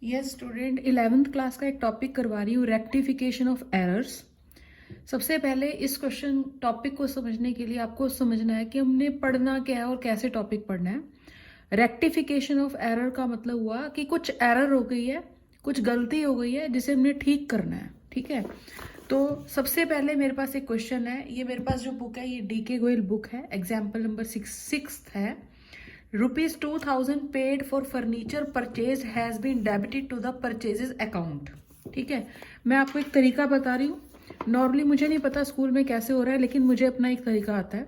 Yes student, 11th class का एक topic करवा रही हूँ, रेक्टिफिकेशन ऑफ एरर्स। सबसे पहले इस क्वेश्चन टॉपिक को समझने के लिए आपको समझना है कि हमने पढ़ना क्या है और कैसे टॉपिक पढ़ना है। रेक्टिफिकेशन ऑफ एरर का मतलब हुआ कि कुछ एरर हो गई है, कुछ गलती हो गई है जिसे हमने ठीक करना है। ठीक है, तो सबसे पहले मेरे पास एक क्वेश्चन है। ये मेरे पास जो बुक है ये डीके गोयल बुक है, एग्जाम्पल नंबर 6 है। ₹2000 paid for furniture purchase has been debited to the purchases account. ठीक है, मैं आपको एक तरीका बता रही हूँ। नॉर्मली मुझे नहीं पता स्कूल में कैसे हो रहा है, लेकिन मुझे अपना एक तरीका आता है।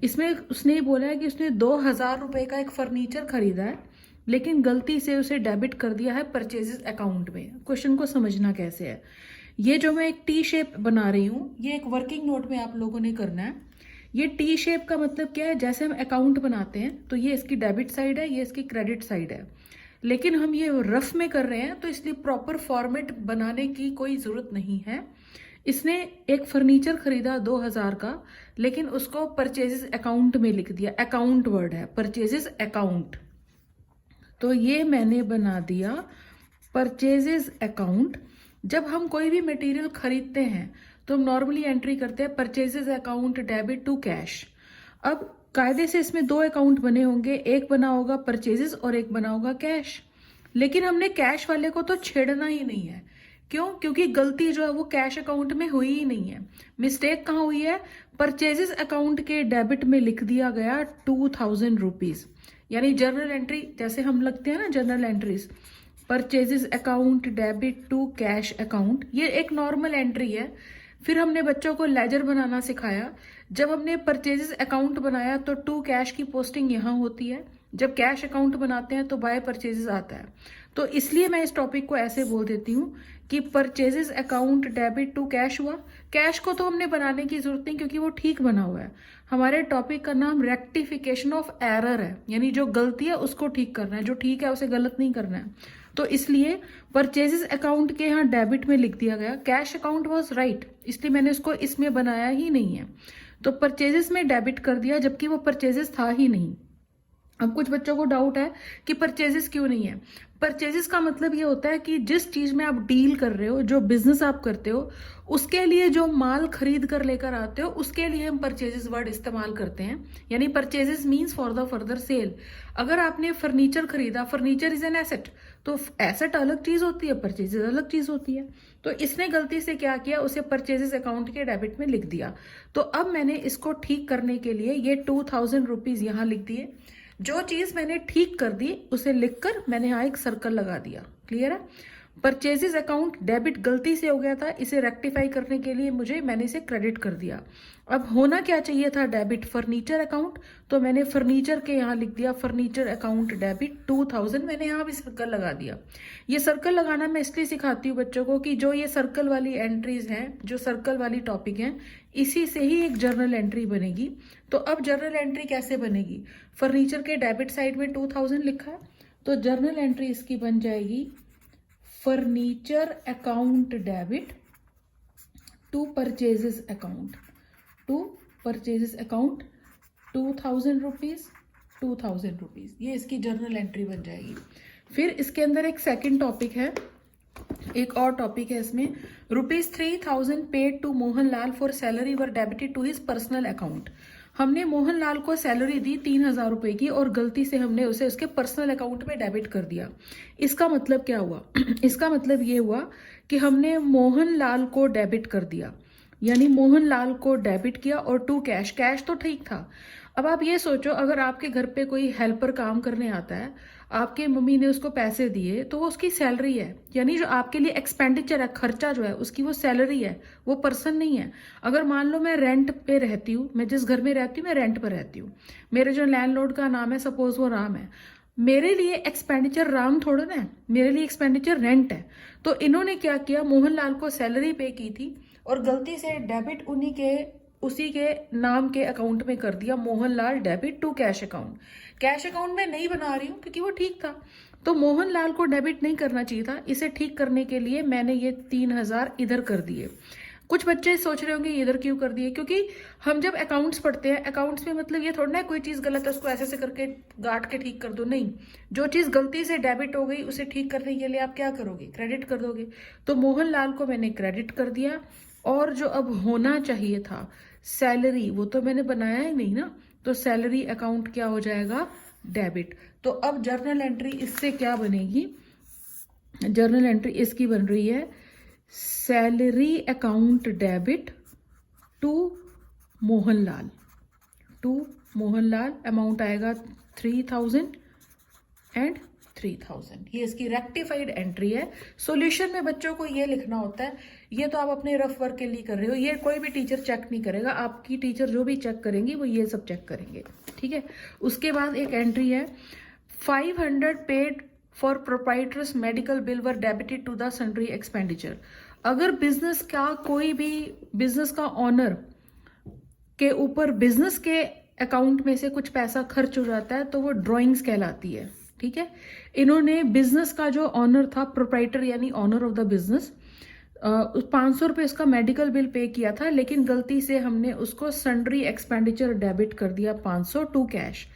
इसमें उसने ही बोला है कि उसने ₹2000 का एक फर्नीचर खरीदा है, लेकिन गलती से उसे डेबिट कर दिया है परचेजेस अकाउंट में। क्वेश्चन को समझना कैसे है। ये जो मैं एक टी शेप बना रही हूँ, ये एक वर्किंग नोट में आप लोगों ने करना है। ये टी शेप का मतलब क्या है, जैसे हम अकाउंट बनाते हैं तो ये इसकी डेबिट साइड है, ये इसकी क्रेडिट साइड है। लेकिन हम ये रफ में कर रहे हैं तो इसलिए प्रॉपर फॉर्मेट बनाने की कोई जरूरत नहीं है। इसने एक फर्नीचर खरीदा 2000 का, लेकिन उसको परचेजेस अकाउंट में लिख दिया। अकाउंट वर्ड है, परचेजेस अकाउंट। तो ये मैंने बना दिया परचेजेस अकाउंट। जब हम कोई भी मटेरियल खरीदते हैं तो हम नॉर्मली एंट्री करते हैं purchases account debit to cash. अब कायदे से इसमें दो अकाउंट बने होंगे, एक बना होगा परचेजेस और एक बना होगा कैश। लेकिन हमने कैश वाले को तो छेड़ना ही नहीं है। क्यों? क्योंकि गलती जो है वो कैश अकाउंट में हुई ही नहीं है। मिस्टेक कहाँ हुई है? परचेजेस अकाउंट के डेबिट में लिख दिया गया ₹2000। यानी जर्नल एंट्री जैसे हम लगते हैं ना, journal entries, purchases account debit to cash account, ये एक नॉर्मल एंट्री है। फिर हमने बच्चों को लेजर बनाना सिखाया। जब हमने परचेजेस अकाउंट बनाया तो टू कैश की पोस्टिंग यहाँ होती है, जब कैश अकाउंट बनाते हैं तो बाय परचेजेस आता है। तो इसलिए मैं इस टॉपिक को ऐसे बोल देती हूँ कि purchases account debit to cash हुआ। कैश को तो हमने बनाने की जरूरत नहीं क्योंकि वो ठीक बना हुआ है। हमारे टॉपिक का नाम रेक्टिफिकेशन ऑफ एरर है, यानी जो गलती है उसको ठीक करना है, जो ठीक है उसे गलत नहीं करना है। तो इसलिए परचेजेस अकाउंट के यहाँ डेबिट में लिख दिया गया, कैश अकाउंट वाज राइट, इसलिए मैंने उसको इसमें बनाया ही नहीं है। तो परचेजेस में डेबिट कर दिया जबकि वो परचेजेस था ही नहीं। अब कुछ बच्चों को डाउट है कि परचेजेस क्यों नहीं है। परचेजेस का मतलब ये होता है कि जिस चीज में आप डील कर रहे हो, जो बिजनेस आप करते हो, उसके लिए जो माल खरीद कर लेकर आते हो, उसके लिए हम परचेजेस वर्ड इस्तेमाल करते हैं। यानी purchases means for the further sale. अगर आपने फर्नीचर खरीदा, फर्नीचर इज एन एसेट, तो एसेट अलग चीज होती है, परचेजेस अलग चीज होती है। तो इसने गलती से क्या किया, उसे परचेजेस अकाउंट के डेबिट में लिख दिया। तो अब मैंने इसको ठीक करने के लिए ये ₹2000 यहाँ लिख दिए। जो चीज मैंने ठीक कर दी उसे लिखकर मैंने यहाँ एक सर्कल लगा दिया। क्लियर है? परचेजेस अकाउंट डेबिट गलती से हो गया था, इसे रेक्टिफाई करने के लिए मैंने इसे क्रेडिट कर दिया। अब होना क्या चाहिए था? डेबिट फर्नीचर अकाउंट, तो मैंने फर्नीचर के यहाँ लिख दिया फर्नीचर अकाउंट डेबिट 2000। मैंने यहाँ भी सर्कल लगा दिया। ये सर्कल लगाना मैं इसलिए सिखाती हूँ बच्चों को कि जो ये सर्कल वाली एंट्रीज हैं, जो सर्कल वाली टॉपिक हैं, इसी से ही एक जर्नल एंट्री बनेगी। तो अब जर्नल एंट्री कैसे बनेगी? फर्नीचर के डेबिट साइड में 2000 लिखा है, तो जर्नल एंट्री इसकी बन जाएगी furniture account debit to purchases account, to purchases account ₹2000, ₹2000, ये इसकी जर्नल एंट्री बन जाएगी। फिर इसके अंदर एक सेकंड टॉपिक है, एक और टॉपिक है इसमें, ₹3000 paid to Mohanlal for salary were debited to his personal account. हमने मोहनलाल को सैलरी दी ₹3000 की और गलती से हमने उसे उसके पर्सनल अकाउंट में डेबिट कर दिया। इसका मतलब क्या हुआ? इसका मतलब ये हुआ कि हमने मोहनलाल को डेबिट कर दिया, यानी मोहनलाल को डेबिट किया और टू कैश। कैश तो ठीक था। अब आप ये सोचो, अगर आपके घर पे कोई हेल्पर काम करने आता है, आपके मम्मी ने उसको पैसे दिए, तो वो उसकी सैलरी है, यानी जो आपके लिए एक्सपेंडिचर है, खर्चा जो है, उसकी वो सैलरी है, वो पर्सन नहीं है। अगर मान लो मैं रेंट पे रहती हूँ, मैं जिस घर में रहती हूँ मैं रेंट पर रहती हूँ, मेरे जो लैंडलॉर्ड का नाम है, सपोज वो राम है, मेरे लिए एक्सपेंडिचर राम थोड़ा ना है, मेरे लिए एक्सपेंडिचर रेंट है। तो इन्होंने क्या किया, मोहनलाल को सैलरी पे की थी और गलती से डेबिट उसी के नाम के अकाउंट में कर दिया, Mohanlal debit to cash account. Cash account में नहीं बना रही हूँ क्योंकि वो ठीक था, तो मोहनलाल को डेबिट नहीं करना चाहिए था। इसे ठीक करने के लिए मैंने ये 3000 इधर कर दिए। कुछ बच्चे सोच रहे होंगे इधर क्यों कर दिए, क्योंकि हम जब अकाउंट्स पढ़ते हैं, अकाउंट्स में मतलब ये थोड़ा ना कोई चीज गलत है उसको ऐसे करके गांठ के ठीक कर दो, नहीं। जो चीज गलती से डेबिट हो गई उसे ठीक करने के लिए आप क्या करोगे, क्रेडिट कर दोगे। तो मोहनलाल को मैंने क्रेडिट कर दिया, और जो अब होना चाहिए था सैलरी, वो तो मैंने बनाया ही नहीं ना, तो सैलरी अकाउंट क्या हो जाएगा, डेबिट। तो अब जर्नल एंट्री इससे क्या बनेगी, जर्नल एंट्री इसकी बन रही है salary account debit to Mohanlal, amount आएगा 3000 एंड 3000। ये इसकी रेक्टिफाइड एंट्री है। सॉल्यूशन में बच्चों को ये लिखना होता है, ये तो आप अपने रफ वर्क के लिए कर रहे हो, ये कोई भी टीचर चेक नहीं करेगा, आपकी टीचर जो भी चेक करेंगी वो ये सब चेक करेंगे, ठीक है। उसके बाद एक एंट्री है 500 paid for proprietors medical bill were debited to the sundry expenditure. अगर बिजनेस का कोई भी, बिजनेस का ऑनर के ऊपर बिजनेस के अकाउंट में से कुछ पैसा खर्च हो जाता है तो वो ड्राइंग्स कहलाती है, ठीक है। इन्होंने बिजनेस का जो ऑनर था, प्रोप्राइटर यानी ऑनर ऑफ द बिजनेस, 500 रुपये उसका मेडिकल बिल पे किया था, लेकिन गलती से हमने उसको सन्ड्री एक्सपेंडिचर डेबिट कर दिया 500 टू कैश।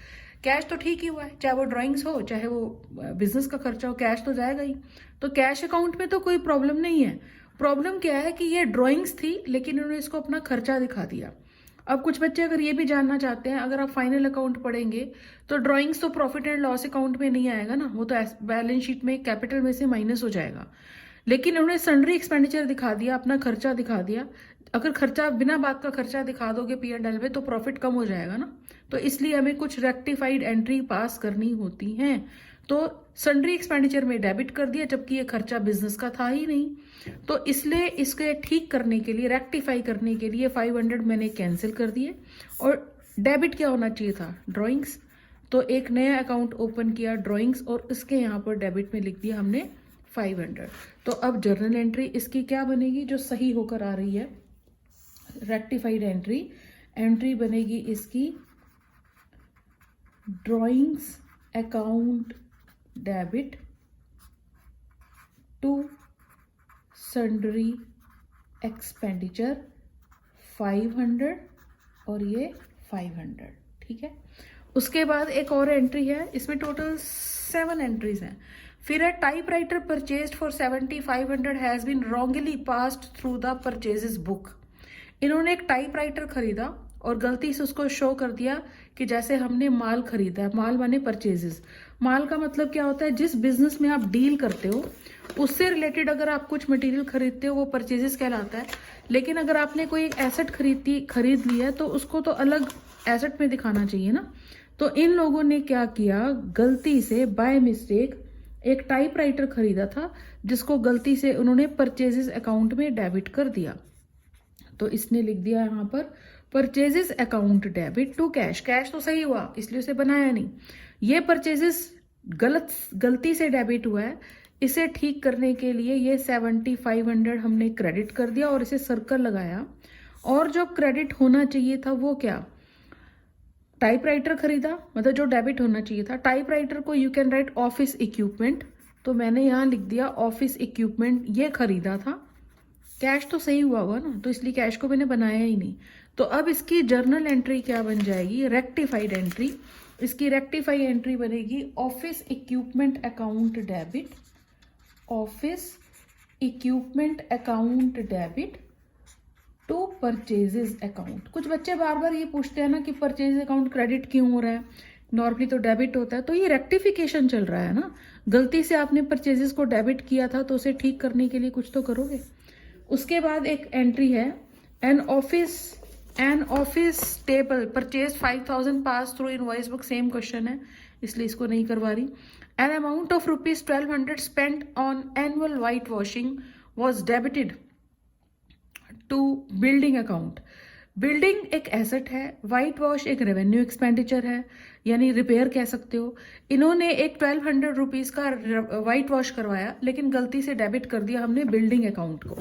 कैश तो ठीक ही हुआ है, चाहे वो ड्राइंग्स हो चाहे वो बिजनेस का खर्चा हो, कैश तो जाएगा ही। तो कैश अकाउंट में तो कोई प्रॉब्लम नहीं है। प्रॉब्लम क्या है कि ये ड्राइंग्स थी लेकिन उन्होंने इसको अपना खर्चा दिखा दिया। अब कुछ बच्चे अगर ये भी जानना चाहते हैं, अगर आप फाइनल अकाउंट पढ़ेंगे तो ड्राइंग्स तो प्रॉफिट एंड लॉस अकाउंट में नहीं आएगा ना, वो तो बैलेंस शीट में कैपिटल में से माइनस हो जाएगा। लेकिन उन्होंने सन्ड्री एक्सपेंडिचर दिखा दिया, अपना खर्चा दिखा दिया। अगर खर्चा बिना बात का खर्चा दिखा दोगे P&L में तो प्रॉफिट कम हो जाएगा ना, तो इसलिए हमें कुछ रेक्टिफाइड एंट्री पास करनी होती हैं। तो सन्ड्री एक्सपेंडिचर में डेबिट कर दिया जबकि ये खर्चा बिजनेस का था ही नहीं, तो इसलिए इसके ठीक करने के लिए, रेक्टिफाई करने के लिए 500 मैंने कैंसिल कर दिए, और डेबिट क्या होना चाहिए था, ड्राइंग्स। तो एक नया अकाउंट ओपन किया ड्राइंग्स, और इसके यहाँ पर डेबिट में लिख दिया हमने 500। तो अब जर्नल एंट्री इसकी क्या बनेगी जो सही होकर आ रही है, रेक्टिफाइड एंट्री बनेगी इसकी drawings account debit to sundry expenditure 500 और ये 500, ठीक है। उसके बाद एक और एंट्री है, इसमें टोटल 7 एंट्रीज हैं। फिर है typewriter purchased for 7500 has been wrongly passed through the purchases book. इन्होंने एक टाइपराइटर खरीदा और गलती से उसको शो कर दिया कि जैसे हमने माल खरीदा है। माल माने परचेजेस। माल का मतलब क्या होता है, जिस बिजनेस में आप डील करते हो उससे रिलेटेड अगर आप कुछ मटेरियल खरीदते हो वो परचेजेस कहलाता है। लेकिन अगर आपने कोई एक एसेट खरीद ली है तो उसको तो अलग एसेट में दिखाना चाहिए ना। तो इन लोगों ने क्या किया, गलती से बाय मिस्टेक एक टाइपराइटर खरीदा था जिसको गलती से उन्होंने परचेजेस अकाउंट में डेबिट कर दिया। तो इसने लिख दिया यहाँ पर purchases account debit to cash. Cash तो सही हुआ इसलिए उसे बनाया नहीं, ये परचेजेस गलती से डेबिट हुआ है। इसे ठीक करने के लिए ये 7500 हमने क्रेडिट कर दिया और इसे सर्कल लगाया। और जो क्रेडिट होना चाहिए था वो क्या, टाइपराइटर खरीदा, मतलब जो डेबिट होना चाहिए था। टाइपराइटर को you can write office equipment, तो मैंने यहाँ लिख दिया ऑफिस इक्विपमेंट, ये खरीदा था। कैश तो सही हुआ होगा ना, तो इसलिए कैश को मैंने बनाया ही नहीं। तो अब इसकी जर्नल एंट्री क्या बन जाएगी, रेक्टिफाइड एंट्री। इसकी रेक्टिफाइड एंट्री बनेगी office equipment account debit, office equipment account debit to purchases account. कुछ बच्चे बार बार ये पूछते हैं ना कि परचेज अकाउंट क्रेडिट क्यों हो रहा है, नॉर्मली तो डेबिट होता है। तो ये रेक्टिफिकेशन चल रहा है ना, गलती से आपने परचेजेस को डेबिट किया था तो उसे ठीक करने के लिए कुछ तो करोगे। उसके बाद एक एंट्री है an office table purchase 5000 pass through invoice book. Same question है इसलिए इसको नहीं करवा रही। An amount of rupees 1200 spent on annual white washing was debited to building account. Building एक एसेट है, वाइट वॉश एक रेवेन्यू एक्सपेंडिचर है, यानी रिपेयर कह सकते हो। इन्होंने एक 1200 रुपीज का वाइट वॉश करवाया लेकिन गलती से डेबिट कर दिया हमने बिल्डिंग अकाउंट को।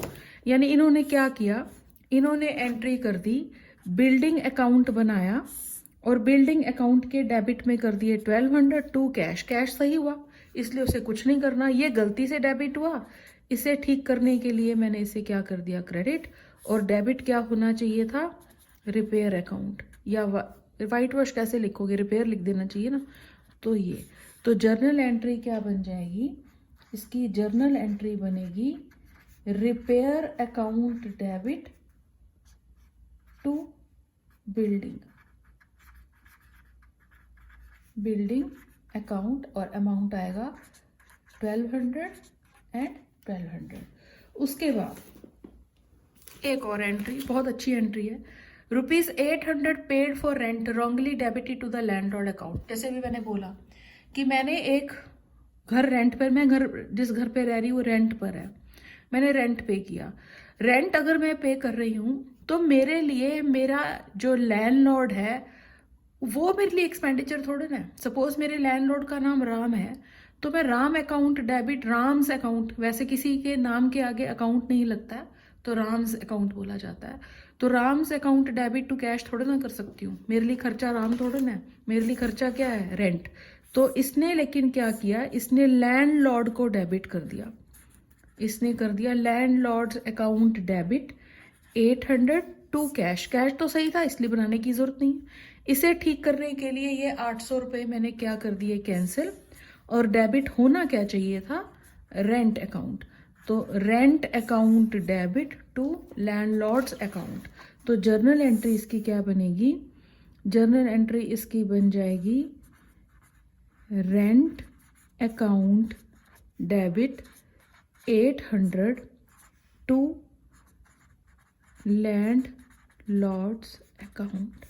यानी इन्होंने क्या किया, इन्होंने एंट्री कर दी, बिल्डिंग अकाउंट बनाया और बिल्डिंग अकाउंट के डेबिट में कर दिए 1200 टू कैश। कैश सही हुआ इसलिए उसे कुछ नहीं करना, ये गलती से डेबिट हुआ, इसे ठीक करने के लिए मैंने इसे क्या कर दिया, क्रेडिट। और डेबिट क्या होना चाहिए था, रिपेयर अकाउंट, या वाइट वॉश कैसे लिखोगे, रिपेयर लिख देना चाहिए ना। तो ये, तो जर्नल एंट्री क्या बन जाएगी, इसकी जर्नल एंट्री बनेगी repair account debit to building account, और अमाउंट आएगा 1200 एंड 1200। उसके बाद एक और एंट्री, बहुत अच्छी एंट्री है, ₹800 paid for rent wrongly debited to the landlord account. जैसे भी मैंने बोला कि मैंने एक घर रेंट पर, मैं घर जिस घर पे रह रही हूँ वो रेंट पर है, मैंने रेंट पे किया। रेंट अगर मैं पे कर रही हूँ तो मेरे लिए मेरा जो लैंडलॉर्ड है वो मेरे लिए एक्सपेंडिचर थोड़ा ना है। सपोज मेरे लैंडलॉर्ड का नाम राम है तो मैं Ram account debit, Ram's account, वैसे किसी के नाम के आगे अकाउंट नहीं लगता है तो राम्स अकाउंट बोला जाता है। तो Ram's account debit to cash थोड़ा ना कर सकती हूँ, मेरे लिए खर्चा राम थोड़ा ना है, मेरे लिए खर्चा क्या है, रेंट। तो इसने लेकिन क्या किया, इसने लैंडलॉर्ड को डेबिट कर दिया, इसने कर दिया landlord's account debit 800 to cash. Cash तो सही था इसलिए बनाने की जरूरत नहीं। इसे ठीक करने के लिए ये 800 रुपये मैंने क्या कर दिए, कैंसिल, और डेबिट होना क्या चाहिए था, रेंट अकाउंट। तो rent account debit to landlord's account. तो जर्नल एंट्री इसकी क्या बनेगी, जर्नल एंट्री इसकी बन जाएगी rent account debit 800 to landlord's account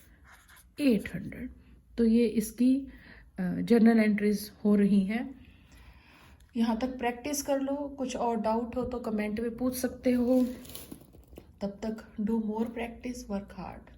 800। तो ये इसकी जर्नल एंट्रीज हो रही हैं। यहाँ तक प्रैक्टिस कर लो, कुछ और डाउट हो तो कमेंट में पूछ सकते हो। तब तक do more practice, work hard.